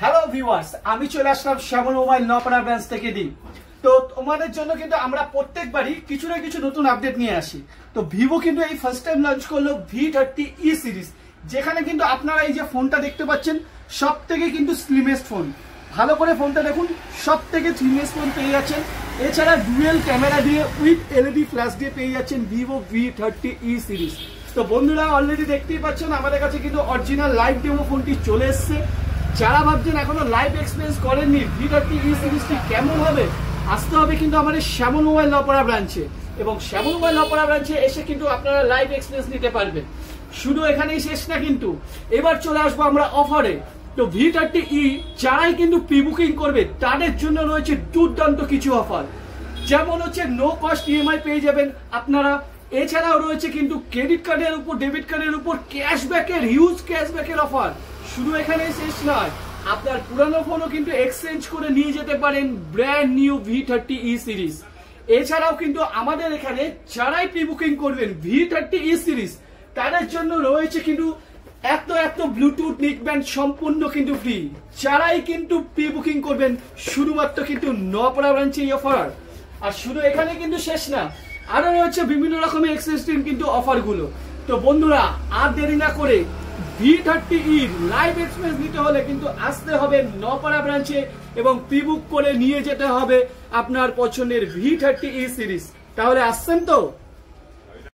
Hello viewers, আমি চলে আসলাম শ্যামল mobile নপাড়া branch থেকে দিই। তো তোমাদের জন্য কিন্তু আমরা প্রত্যেকবারই কিছু না কিছু নতুন আপডেট নিয়ে আসি। তো ভিভো কিন্তু এই ফার্স্ট টাইম লঞ্চ করলো V30e সিরিজ, যেখানে কিন্তু আপনারা এই যে ফোনটা দেখতে পাচ্ছেন সব থেকে কিন্তু স্লিমেস্ট ফোন। ভালো করে ফোনটা দেখুন, সব থেকে স্লিমেস্ট ফোন পেয়ে যাচ্ছেন। এছাড়া ডুয়েল ক্যামেরা দিয়ে উইথ এলইডি ফ্ল্যাশ দিয়ে পেয়ে যাচ্ছেন ভিভো V30e সিরিজ। তো বন্ধুরা অলরেডি দেখতেই পাচ্ছেন আমাদের কাছে কিন্তু অরিজিনাল লাইভ ডেমো ফোনটি চলে এসছে। যারা ভাবছেন এখনো লাইভ এক্সপিরিয়েন্স করেননি V30e সিরিজটি কেমন হবে, আসতে হবে কিন্তু আমাদের শ্যামল মোবাইল নপাড়া ব্রাঞ্চে। এবং শ্যামল মোবাইল নপাড়া ব্রাঞ্চে এসে কিন্তু আপনারা লাইভ এক্সপিরিয়েন্স নিতে পারবেন। শুধু এখানেই শেষ না, কিন্তু এবার চলে আসবো আমরা অফারে। তো V30e যারাই কিন্তু প্রি বুকিং করবে তাদের জন্য রয়েছে দুর্দান্ত কিছু অফার, যেমন হচ্ছে নো কস্ট ইএমআই পেয়ে যাবেন আপনারা। এছাড়াও রয়েছে কিন্তু ক্রেডিট কার্ডের উপর, ডেবিট কার্ডের উপর ক্যাশব্যাকের, হিউজ ক্যাশব্যাকের অফার। শুধু এখানেই শেষ নয়, আপনার পুরানো ফোনও কিন্তু এক্সচেঞ্জ করে নিয়ে যেতে পারেন ব্র্যান্ড নিউ V30e সিরিজ। এছাড়াও কিন্তু আমাদের এখানে যারাই প্রি বুকিং করবেন V30e সিরিজ তাদের জন্য রয়েছে কিন্তু এত ব্লুটুথ নেকব্যান্ড সম্পূর্ণ কিন্তু ফ্রি। যারাই কিন্তু প্রি বুকিং করবেন শুধুমাত্র কিন্তু নপাড়া ব্রাঞ্চে এই অফার। আর শুধু এখানে কিন্তু শেষ না, আরো রয়েছে বিভিন্ন রকমের এক্সিস্টিং কিন্তু অফার গুলো। তো বন্ধুরা আর দেরি না করে V30e লাইভ এক্সপিরিয়েন্স নিতে হলে কিন্তু আসতে হবে নপাড়া ব্রাঞ্চে এবং প্রি বুক করে নিয়ে যেতে হবে আপনার পছন্দের V30e সিরিজ। তাহলে আসছেন তো?